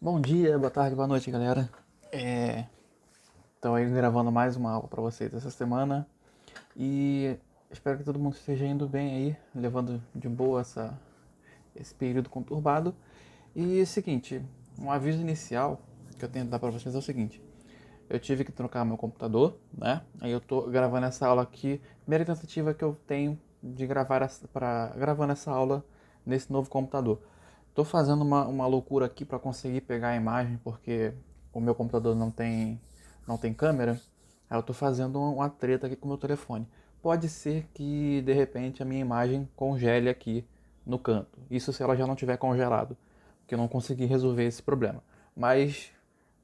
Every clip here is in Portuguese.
Bom dia, boa tarde, boa noite, galera. Estou aí gravando mais uma aula para vocês essa semana e espero que todo mundo esteja indo bem aí, levando de boa esse período conturbado. E é o seguinte, um aviso inicial que eu tenho que dar para vocês é o seguinte: eu tive que trocar meu computador, né? Aí eu tô gravando essa aula aqui, primeira tentativa que eu tenho de gravando essa aula nesse novo computador. Tô fazendo uma loucura aqui para conseguir pegar a imagem, porque o meu computador não tem câmera. Aí eu tô fazendo uma treta aqui com o meu telefone. Pode ser que de repente a minha imagem congele aqui no canto. Isso se ela já não tiver congelado, porque eu não consegui resolver esse problema. Mas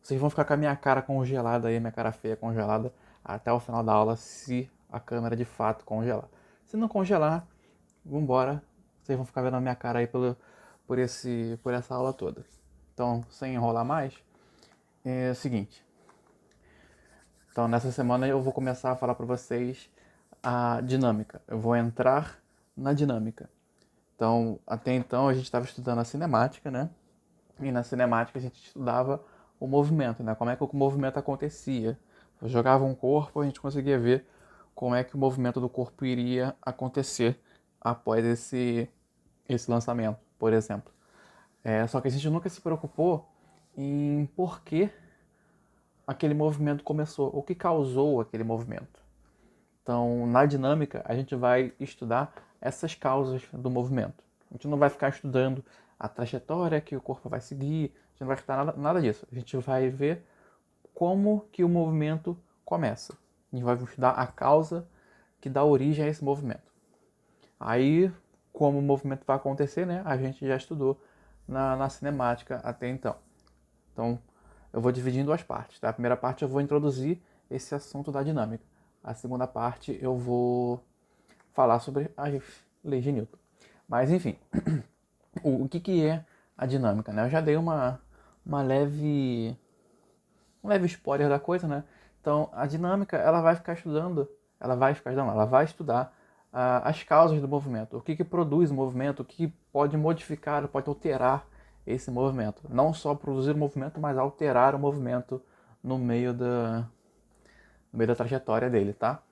vocês vão ficar com a minha cara congelada aí, minha cara feia congelada, até o final da aula, se a câmera de fato congelar. Se não congelar, vambora. Vocês vão ficar vendo a minha cara aí por essa aula toda. Então, sem enrolar mais, é o seguinte. Então, nessa semana eu vou começar a falar para vocês a dinâmica. Eu vou entrar na dinâmica. Então, até então a gente estava estudando a cinemática, né? E na cinemática a gente estudava o movimento, né? Como é que o movimento acontecia. Eu jogava um corpo, a gente conseguia ver como é que o movimento do corpo iria acontecer após esse lançamento, por exemplo. Só que a gente nunca se preocupou em por que aquele movimento começou, o que causou aquele movimento. Então, na dinâmica, a gente vai estudar essas causas do movimento. A gente não vai ficar estudando a trajetória que o corpo vai seguir, a gente não vai estudar nada disso. A gente vai ver como que o movimento começa. A gente vai estudar a causa que dá origem a esse movimento. Aí, como o movimento vai acontecer, né? A gente já estudou na cinemática até então. Então, eu vou dividir em duas partes. Tá? A primeira parte eu vou introduzir esse assunto da dinâmica. A segunda parte eu vou falar sobre as leis de Newton. Mas, enfim, o que é a dinâmica? Né? Eu já dei uma leve, um leve spoiler da coisa, né? Então, a dinâmica, ela vai estudar as causas do movimento, o que produz o movimento, o que pode modificar, pode alterar esse movimento. Não só produzir o movimento, mas alterar o movimento no meio da trajetória dele, tá?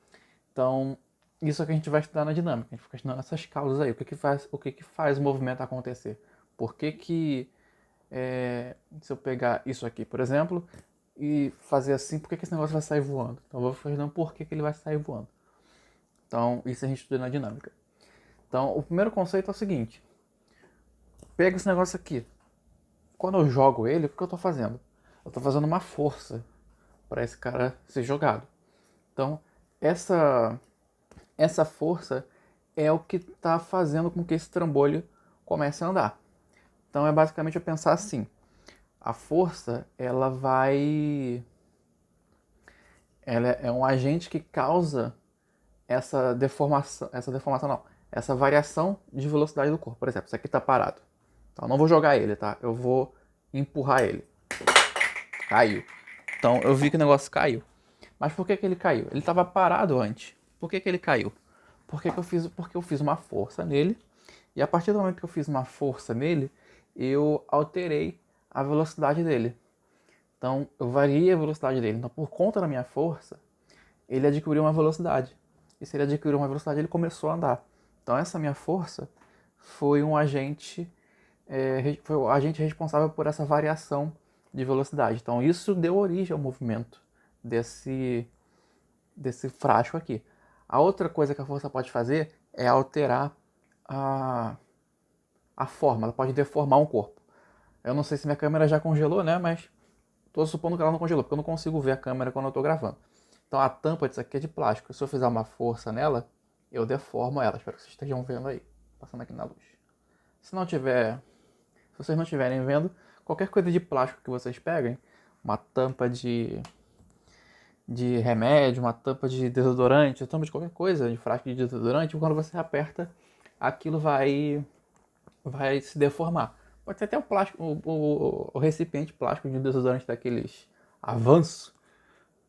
Então, isso é o que a gente vai estudar na dinâmica. A gente fica estudando essas causas aí. O que faz o movimento acontecer? Por que se eu pegar isso aqui, por exemplo, e fazer assim, por que esse negócio vai sair voando? Então, eu vou ficar estudando por que ele vai sair voando. Então, isso a gente estuda na dinâmica. Então, o primeiro conceito é o seguinte. Pega esse negócio aqui. Quando eu jogo ele, o que eu estou fazendo? Eu estou fazendo uma força para esse cara ser jogado. Então, essa força é o que está fazendo com que esse trambolho comece a andar. Então, é basicamente eu pensar assim. A força, ela é um agente que causa essa variação de velocidade do corpo. Por exemplo, isso aqui está parado. Então, eu não vou jogar ele, tá? Eu vou empurrar ele. Caiu. Então, eu vi que o negócio caiu. Mas por que ele caiu? Ele estava parado antes. Por que ele caiu? Porque eu fiz uma força nele. E a partir do momento que eu fiz uma força nele, eu alterei a velocidade dele. Então, eu variei a velocidade dele. Então, por conta da minha força, ele adquiriu uma velocidade. E se ele adquiriu uma velocidade, ele começou a andar. Então, essa minha força foi foi o agente responsável por essa variação de velocidade. Então, isso deu origem ao movimento desse frasco aqui. A outra coisa que a força pode fazer é alterar a forma, ela pode deformar um corpo. Eu não sei se minha câmera já congelou, né? Mas estou supondo que ela não congelou, porque eu não consigo ver a câmera quando eu estou gravando. Então a tampa disso aqui é de plástico. Se eu fizer uma força nela, eu deformo ela. Espero que vocês estejam vendo aí, passando aqui na luz. Se vocês não estiverem vendo, qualquer coisa de plástico que vocês peguem, uma tampa de remédio, uma tampa de desodorante, uma tampa de qualquer coisa, de frasco de desodorante, quando você aperta, aquilo vai se deformar. Pode ser até o plástico, o recipiente plástico de desodorante daqueles avanços,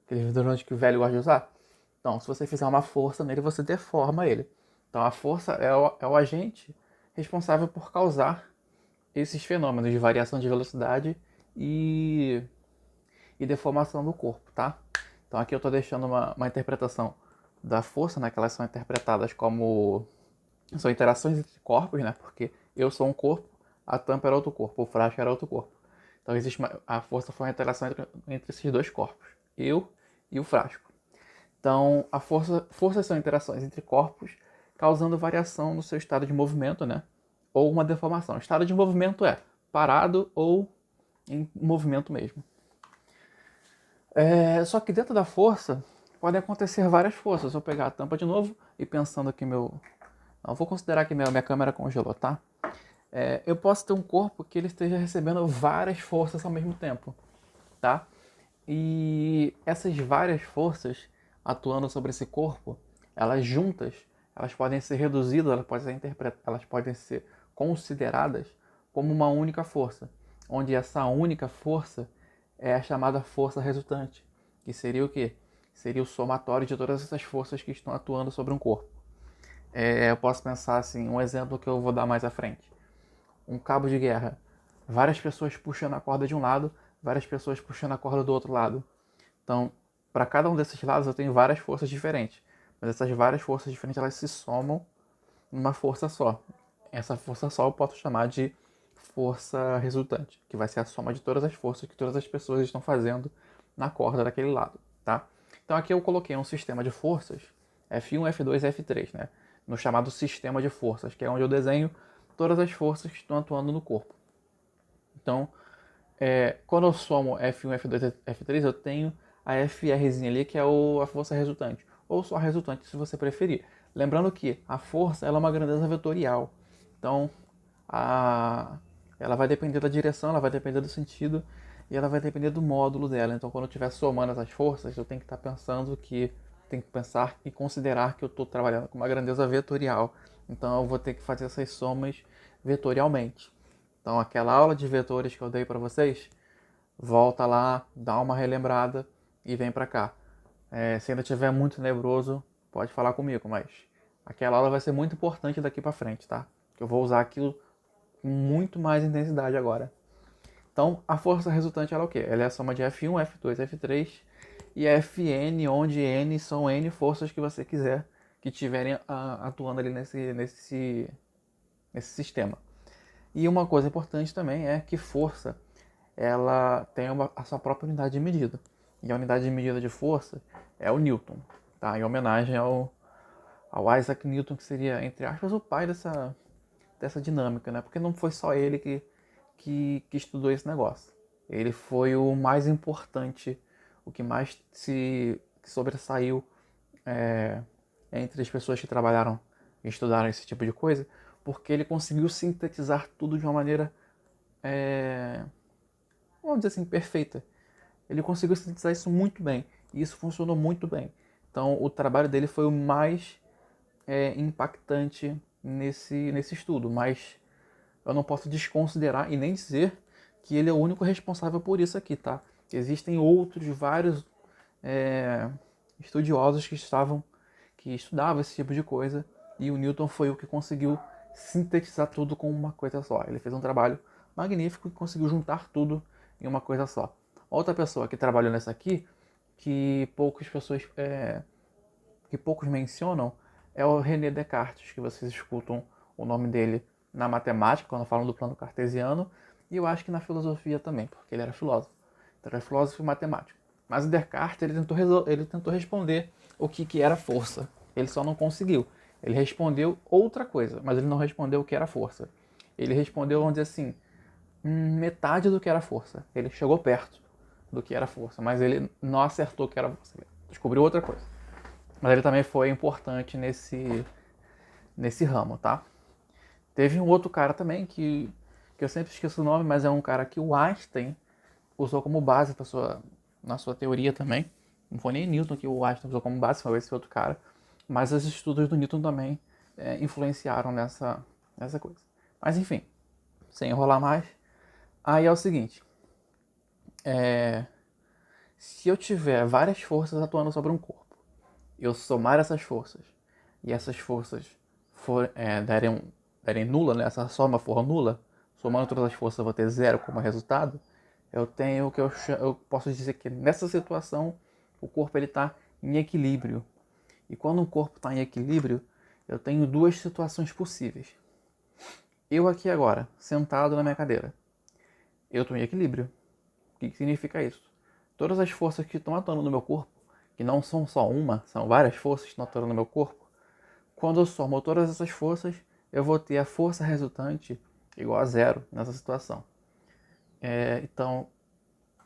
aquele desodorante que o velho gosta de usar. Então, se você fizer uma força nele, você deforma ele. Então, a força é o agente responsável por causar esses fenômenos de variação de velocidade e, e deformação do corpo, tá? Então aqui eu estou deixando uma interpretação da força, né? Que elas são interpretadas como... São interações entre corpos, né? Porque eu sou um corpo, a tampa era outro corpo, o frasco era outro corpo. Então a força foi uma interação entre esses dois corpos, eu e o frasco. Então forças são interações entre corpos, causando variação no seu estado de movimento, né? Ou uma deformação. O estado de movimento é parado ou em movimento mesmo. Só que dentro da força podem acontecer várias forças. Se eu pegar a tampa de novo e pensando que meu... Não, vou considerar que minha câmera congelou, tá? Eu posso ter um corpo que ele esteja recebendo várias forças ao mesmo tempo, tá? E essas várias forças atuando sobre esse corpo, elas juntas, elas podem ser reduzidas, elas podem ser consideradas como uma única força, onde essa única força é a chamada força resultante, que seria o quê? Seria o somatório de todas essas forças que estão atuando sobre um corpo. Eu posso pensar assim, um exemplo que eu vou dar mais à frente. Um cabo de guerra. Várias pessoas puxando a corda de um lado, várias pessoas puxando a corda do outro lado. Então, para cada um desses lados eu tenho várias forças diferentes. Mas essas várias forças diferentes, elas se somam numa força só. Essa força só eu posso chamar de força resultante, que vai ser a soma de todas as forças que todas as pessoas estão fazendo na corda daquele lado, tá? Então aqui eu coloquei um sistema de forças, F1, F2 e F3, né? No chamado sistema de forças, que é onde eu desenho todas as forças que estão atuando no corpo. Então, quando eu somo F1, F2 e F3, eu tenho a FRzinha ali, que é a força resultante, ou só a resultante, se você preferir. Lembrando que a força ela é uma grandeza vetorial. Então, ela vai depender da direção, ela vai depender do sentido e ela vai depender do módulo dela. Então, quando eu estiver somando essas forças, eu tenho que estar pensando que tem que pensar e considerar que eu estou trabalhando com uma grandeza vetorial. Então, eu vou ter que fazer essas somas vetorialmente. Então, aquela aula de vetores que eu dei para vocês, volta lá, dá uma relembrada e vem para cá. Se ainda estiver muito nebroso, pode falar comigo, mas aquela aula vai ser muito importante daqui para frente, tá? Eu vou usar aquilo com muito mais intensidade agora. Então, a força resultante ela é o quê? Ela é a soma de F1, F2, F3 e Fn, onde N são N forças que você quiser que estiverem atuando ali nesse sistema. E uma coisa importante também é que força ela tem a sua própria unidade de medida. E a unidade de medida de força é o Newton, tá? Em homenagem ao Isaac Newton, que seria, entre aspas, o pai dessa dinâmica, né? Porque não foi só ele que estudou esse negócio. Ele foi o mais importante, o que mais se sobressaiu entre as pessoas que trabalharam e estudaram esse tipo de coisa, porque ele conseguiu sintetizar tudo de uma maneira, vamos dizer assim, perfeita. Ele conseguiu sintetizar isso muito bem, e isso funcionou muito bem. Então, o trabalho dele foi o mais impactante nesse estudo, mas eu não posso desconsiderar e nem dizer que ele é o único responsável por isso aqui, tá? Existem outros, vários estudiosos que estudavam esse tipo de coisa, e o Newton foi o que conseguiu sintetizar tudo com uma coisa só. Ele fez um trabalho magnífico e conseguiu juntar tudo em uma coisa só. Outra pessoa que trabalhou nessa aqui, que poucos mencionam, é o René Descartes, que vocês escutam o nome dele na matemática, quando falam do plano cartesiano, e eu acho que na filosofia também, porque ele era filósofo. Então, ele era filósofo e matemático. Mas o Descartes ele tentou responder o que era força. Ele só não conseguiu. Ele respondeu outra coisa, mas ele não respondeu o que era força. Ele respondeu, vamos dizer assim, metade do que era força. Ele chegou perto do que era força, mas ele não acertou o que era força. Ele descobriu outra coisa. Mas ele também foi importante nesse ramo, tá? Teve um outro cara também que eu sempre esqueço o nome, mas é um cara que o Einstein usou como base na sua teoria também. Não foi nem Newton que o Einstein usou como base, foi esse outro cara. Mas os estudos do Newton também influenciaram nessa coisa. Mas enfim, sem enrolar mais. Aí é o seguinte. Se eu tiver várias forças atuando sobre um corpo, eu somar essas forças, e essas forças derem nula, né? Essa soma for nula, somando todas as forças eu vou ter zero como resultado, eu tenho o que eu posso dizer que nessa situação o corpo está em equilíbrio. E quando o corpo está em equilíbrio, eu tenho duas situações possíveis. Eu aqui agora, sentado na minha cadeira, eu estou em equilíbrio. O que significa isso? Todas as forças que estão atuando no meu corpo, que não são só uma, são várias forças que estão atuando no meu corpo, quando eu somo todas essas forças, eu vou ter a força resultante igual a zero nessa situação. Então,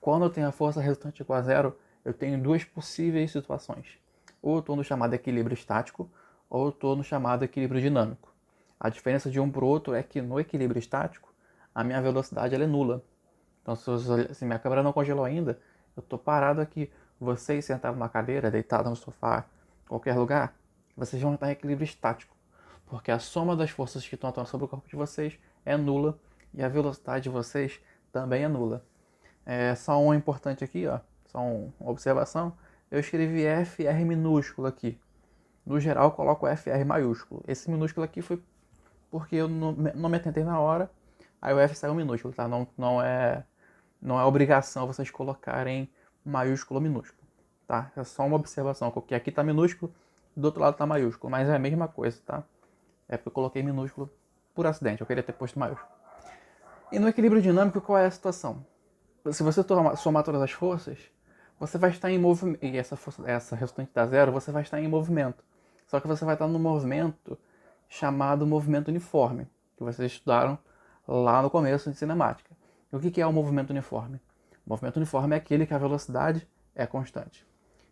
quando eu tenho a força resultante igual a zero, eu tenho duas possíveis situações. Ou eu estou no chamado equilíbrio estático, ou eu estou no chamado equilíbrio dinâmico. A diferença de um para o outro é que no equilíbrio estático, a minha velocidade ela é nula. Então, se minha câmera não congelou ainda, eu estou parado aqui. Vocês sentados na cadeira, deitados no sofá, qualquer lugar, vocês vão estar em equilíbrio estático. Porque a soma das forças que estão atuando sobre o corpo de vocês é nula e a velocidade de vocês também é nula. Só um importante aqui, ó, só uma observação. Eu escrevi FR minúsculo aqui. No geral, eu coloco FR maiúsculo. Esse minúsculo aqui foi porque eu não me atentei na hora, aí o F saiu minúsculo, tá? Não é obrigação vocês colocarem maiúsculo ou minúsculo, tá? É só uma observação, porque aqui tá minúsculo, do outro lado tá maiúsculo, mas é a mesma coisa, tá? É porque eu coloquei minúsculo por acidente, eu queria ter posto maiúsculo. E no equilíbrio dinâmico, qual é a situação? Se você somar todas as forças, você vai estar em movimento, e essa resultante dá zero, você vai estar em movimento. Só que você vai estar num movimento chamado movimento uniforme, que vocês estudaram lá no começo de cinemática. E o que é o movimento uniforme? O movimento uniforme é aquele que a velocidade é constante.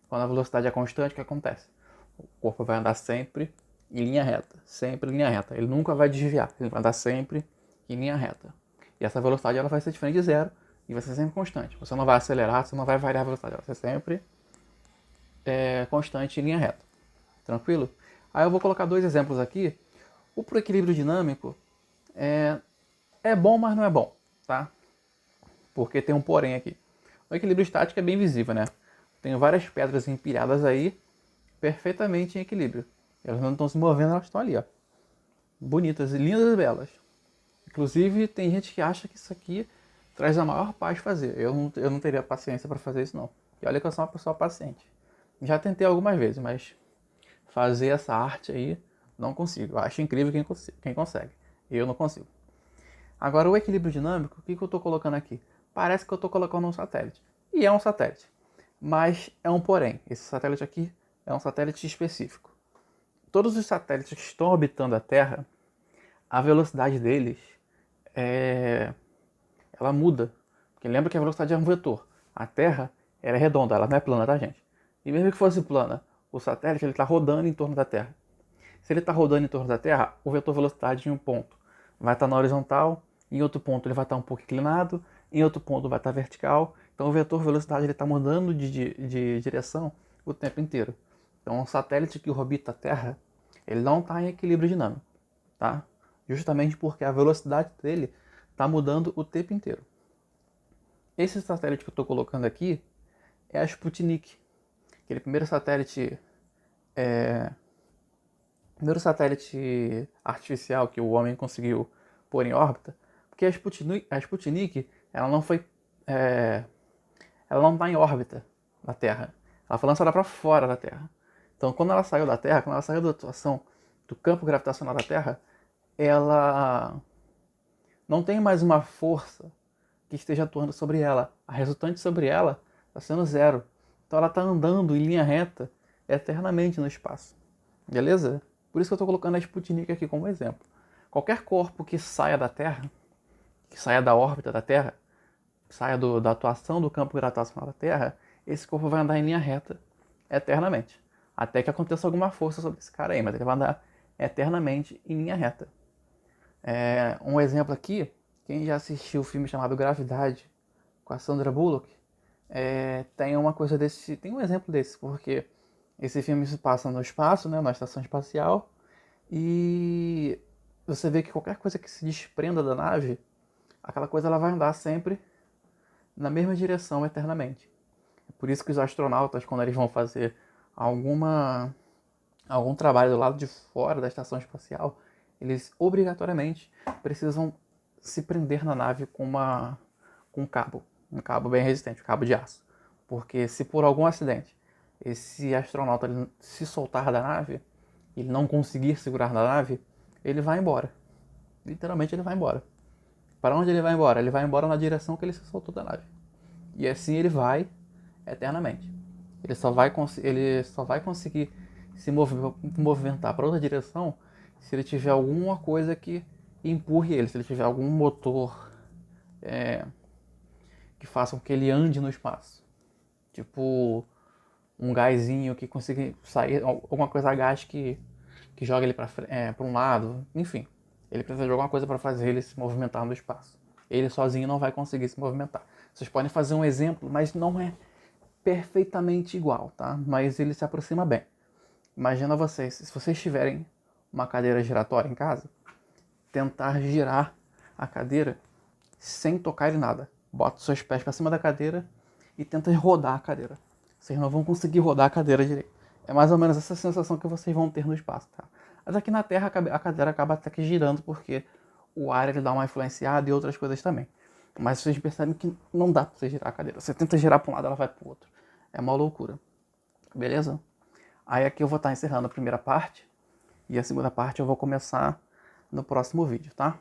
Quando a velocidade é constante, o que acontece? O corpo vai andar sempre em linha reta, sempre em linha reta. Ele nunca vai desviar, ele vai andar sempre em linha reta. E essa velocidade ela vai ser diferente de zero e vai ser sempre constante. Você não vai acelerar, você não vai variar a velocidade, ela vai ser sempre constante em linha reta. Tranquilo? Aí eu vou colocar dois exemplos aqui. O pro equilíbrio dinâmico é bom, mas não é bom, tá? Porque tem um porém aqui. O equilíbrio estático é bem visível, né? Tenho várias pedras empilhadas aí, perfeitamente em equilíbrio. Elas não estão se movendo, elas estão ali, ó. Bonitas, lindas e belas. Inclusive, tem gente que acha que isso aqui traz a maior paz fazer. Eu não teria paciência para fazer isso, não. E olha que eu sou uma pessoa paciente. Já tentei algumas vezes, mas fazer essa arte aí, não consigo. Eu acho incrível quem consegue. Eu não consigo. Agora, o equilíbrio dinâmico, o que eu estou colocando aqui? Parece que eu estou colocando um satélite. E é um satélite. Mas é um porém. Esse satélite aqui é um satélite específico. Todos os satélites que estão orbitando a Terra, a velocidade deles ela muda. Porque lembra que a velocidade é um vetor. A Terra ela é redonda, ela não é plana, tá, gente? E mesmo que fosse plana, o satélite está rodando em torno da Terra. Se ele está rodando em torno da Terra, o vetor velocidade em um ponto vai estar na horizontal, em outro ponto ele vai estar um pouco inclinado, em outro ponto vai estar vertical. Então o vetor velocidade está mudando de direção o tempo inteiro. Então um satélite que orbita a Terra, ele não está em equilíbrio dinâmico, tá? Justamente porque a velocidade dele está mudando o tempo inteiro. Esse satélite que eu estou colocando aqui é a Sputnik, aquele primeiro satélite artificial que o homem conseguiu pôr em órbita, porque a Sputnik ela não foi, ela não está em órbita da Terra, ela foi lançada para fora da Terra. Então, quando ela saiu da Terra, quando ela saiu da atuação do campo gravitacional da Terra, ela não tem mais uma força que esteja atuando sobre ela. A resultante sobre ela está sendo zero. Então ela está andando em linha reta eternamente no espaço. Beleza? Por isso que eu estou colocando a Sputnik aqui como exemplo. Qualquer corpo que saia da Terra, que saia da órbita da Terra, saia da atuação do campo gravitacional da Terra, esse corpo vai andar em linha reta eternamente. Até que aconteça alguma força sobre esse cara aí, mas ele vai andar eternamente em linha reta. Um exemplo aqui, quem já assistiu o filme chamado Gravidade, com a Sandra Bullock, tem uma coisa desse, tem um exemplo desse, porque esse filme se passa no espaço, né, na estação espacial, e você vê que qualquer coisa que se desprenda da nave, aquela coisa ela vai andar sempre na mesma direção eternamente. É por isso que os astronautas, quando eles vão fazer algum trabalho do lado de fora da estação espacial, eles obrigatoriamente precisam se prender na nave com um cabo. Um cabo bem resistente, um cabo de aço. Porque se por algum acidente esse astronauta ele se soltar da nave, ele não conseguir segurar na nave, ele vai embora. Literalmente ele vai embora. Para onde ele vai embora? Ele vai embora na direção que ele se soltou da nave. E assim ele vai eternamente. Ele só vai conseguir se movimentar para outra direção se ele tiver alguma coisa que empurre ele, se ele tiver algum motor que faça com que ele ande no espaço. Tipo um gásinho que consiga sair, alguma coisa a gás que joga ele para um lado, enfim. Ele precisa de alguma coisa para fazer ele se movimentar no espaço. Ele sozinho não vai conseguir se movimentar. Vocês podem fazer um exemplo, mas não é perfeitamente igual, tá? Mas ele se aproxima bem. Imagina vocês, se vocês tiverem uma cadeira giratória em casa, tentar girar a cadeira sem tocar em nada. Bota os seus pés para cima da cadeira e tenta rodar a cadeira. Vocês não vão conseguir rodar a cadeira direito. É mais ou menos essa sensação que vocês vão ter no espaço, tá? Mas aqui na Terra a cadeira acaba até que girando porque o ar ele dá uma influenciada e outras coisas também. Mas vocês percebem que não dá pra você girar a cadeira. Você tenta girar para um lado, ela vai pro outro. É uma loucura. Beleza? Aí aqui eu vou estar encerrando a primeira parte. E a segunda parte eu vou começar no próximo vídeo, tá?